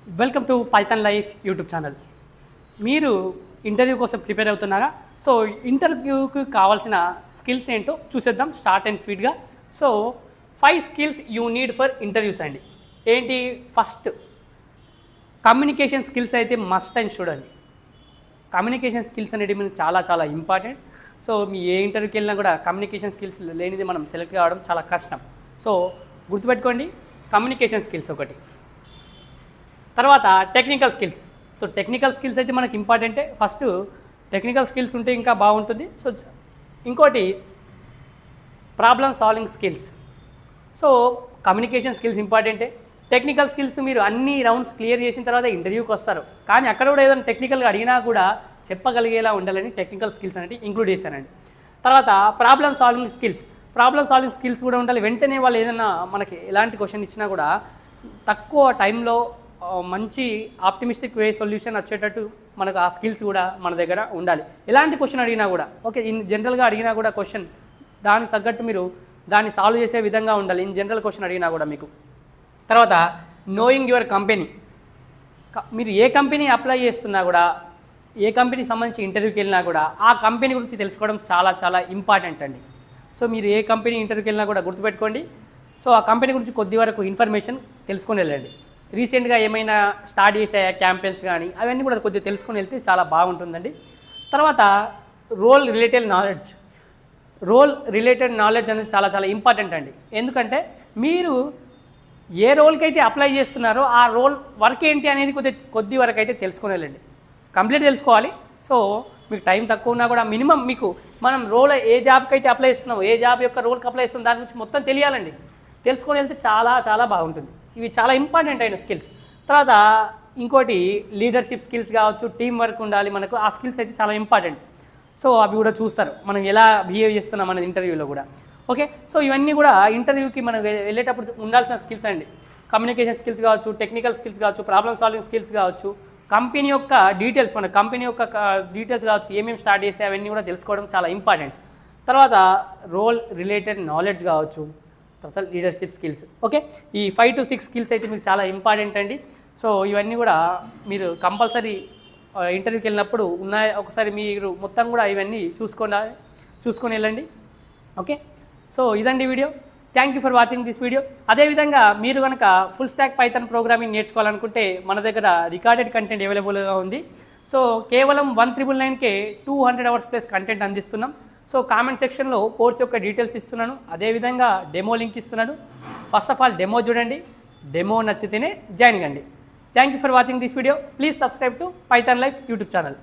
Welcome to Python life YouTube channel. మీరు interview కోసం prepare అవుతున్నారా? సో ఇంటర్వ్యూకి కావాల్సిన స్కిల్స్ ఏంటో చూసేద్దాం షార్ట్ అండ్ స్వీట్గా. So 5 skills you need for interviews అండి. ఏంటి? ఫస్ట్ కమ్యూనికేషన్ స్కిల్స్ అయితే మస్ట్ అండ్ చూడండి. కమ్యూనికేషన్ స్కిల్స్ అనేది మనకు చాలా చాలా ఇంపార్టెంట్. సో మీ ఏ ఇంటర్వ్యూకి వెళ్ళినా కూడా కమ్యూనికేషన్ స్కిల్స్ లేనిది మనం సెలెక్ట్ కావడం చాలా కష్టం. సో గుర్తుపెట్టుకోండి, కమ్యూనికేషన్ స్కిల్స్ ఒకటి. తర్వాత technical skills. So technical skills అయితే మనకి ఇంపార్టెంటే. ఫస్ట్ టెక్నికల్ స్కిల్స్ ఉంటే ఇంకా బాగుంటుంది. సో ఇంకోటి problem solving skills. So communication skills ఇంపార్టెంటే, టెక్నికల్ స్కిల్స్ మీరు అన్ని రౌండ్స్ క్లియర్ చేసిన తర్వాత ఇంటర్వ్యూకి వస్తారు. కానీ అక్కడ కూడా ఏదైనా టెక్నికల్గా అడిగినా కూడా చెప్పగలిగేలా ఉండాలని టెక్నికల్ స్కిల్స్ అనేది ఇంక్లూడ్ చేశానండి. తర్వాత problem solving skills. Problem solving skills కూడా ఉండాలి. వెంటనే వాళ్ళు ఏదైనా మనకి ఎలాంటి క్వశ్చన్ ఇచ్చినా కూడా తక్కువ టైంలో మంచి ఆప్టిమిస్టిక్ వే సొల్యూషన్ వచ్చేటట్టు మనకు ఆ స్కిల్స్ కూడా మన దగ్గర ఉండాలి. ఎలాంటి క్వశ్చన్ అడిగినా కూడా ఓకే, ఇన్ జనరల్గా అడిగినా కూడా క్వశ్చన్ దానికి తగ్గట్టు మీరు దాన్ని సాల్వ్ చేసే విధంగా ఉండాలి. ఇన్ జనరల్ క్వశ్చన్ అడిగినా కూడా మీకు. తర్వాత నోయింగ్ యువర్ కంపెనీ. మీరు ఏ కంపెనీ అప్లై చేస్తున్నా కూడా, ఏ కంపెనీకి సంబంధించి ఇంటర్వ్యూకి వెళ్ళినా కూడా ఆ కంపెనీ గురించి తెలుసుకోవడం చాలా చాలా ఇంపార్టెంట్ అండి. సో మీరు ఏ కంపెనీ ఇంటర్వ్యూకి వెళ్ళినా కూడా గుర్తుపెట్టుకోండి. సో ఆ కంపెనీ గురించి కొద్ది వరకు ఇన్ఫర్మేషన్ తెలుసుకొని వెళ్ళండి. రీసెంట్గా ఏమైనా స్టార్ట్ చేసాయా క్యాంపెయిన్స్ కానీ అవన్నీ కూడా కొద్దిగా తెలుసుకొని వెళ్తే చాలా బాగుంటుందండి. తర్వాత role related knowledge. Role related knowledge అనేది చాలా చాలా ఇంపార్టెంట్ అండి. ఎందుకంటే మీరు ఏ రోల్కి అయితే అప్లై చేస్తున్నారో ఆ రోల్ వర్క్ ఏంటి అనేది కొద్ది వరకు అయితే తెలుసుకొని వెళ్ళండి. కంప్లీట్ తెలుసుకోవాలి. సో మీకు టైం తక్కువ ఉన్నా కూడా మినిమం మీకు మనం రోల్ ఏ జాబ్కి అయితే అప్లై చేస్తున్నాం, ఏ జాబ్ యొక్క రోల్కి అప్లై చేస్తున్నాం దాని గురించి మొత్తం తెలియాలండి. తెలుసుకొని వెళ్తే చాలా చాలా బాగుంటుంది. ఇవి చాలా ఇంపార్టెంట్ అయిన స్కిల్స్. తర్వాత ఇంకోటి లీడర్షిప్ స్కిల్స్ కావచ్చు, టీం వర్క్ ఉండాలి మనకు. ఆ స్కిల్స్ అయితే చాలా ఇంపార్టెంట్. సో అవి కూడా చూస్తారు మనం ఎలా బిహేవ్ చేస్తున్నాం అనేది ఇంటర్వ్యూలో కూడా. ఓకే, సో ఇవన్నీ కూడా ఇంటర్వ్యూకి మనం వెళ్ళేటప్పుడు ఉండాల్సిన స్కిల్స్ అండి. కమ్యూనికేషన్ స్కిల్స్ కావచ్చు, టెక్నికల్ స్కిల్స్ కావచ్చు, ప్రాబ్లమ్ సాల్వింగ్ స్కిల్స్ కావచ్చు, కంపెనీ యొక్క డీటెయిల్స్, మన కంపెనీ యొక్క డీటెయిల్స్ కావచ్చు, ఏమేమి స్టార్ట్ చేసే అవన్నీ కూడా తెలుసుకోవడం చాలా ఇంపార్టెంట్. తర్వాత రోల్ రిలేటెడ్ నాలెడ్జ్ కావచ్చు, తర్వాత లీడర్షిప్ స్కిల్స్. ఓకే, ఈ 5 to 6 స్కిల్స్ అయితే మీకు చాలా ఇంపార్టెంట్ అండి. సో ఇవన్నీ కూడా మీరు కంపల్సరీ ఇంటర్వ్యూకి వెళ్ళినప్పుడు ఉన్నాయి. ఒకసారి మీరు మొత్తం కూడా ఇవన్నీ చూసుకొని వెళ్ళండి. ఓకే, సో ఇదండి video. Thank you for watching this video. అదేవిధంగా మీరు కనుక ఫుల్ స్టాక్ పైథాన్ ప్రోగ్రామింగ్ నేర్చుకోవాలనుకుంటే మన దగ్గర రికార్డెడ్ కంటెంట్ అవైలబుల్గా ఉంది. సో కేవలం 1999కే 200 hours ప్లస్ కంటెంట్ అందిస్తున్నాం. సో కామెంట్ సెక్షన్లో కోర్స్ యొక్క డీటెయిల్స్ ఇస్తున్నాను. అదేవిధంగా డెమో లింక్ ఇస్తున్నాను. ఫస్ట్ ఆఫ్ ఆల్ డెమో చూడండి. డెమో నచ్చితేనే జాయిన్ కండి. Thank you for watching this video. Please subscribe to Python life YouTube channel.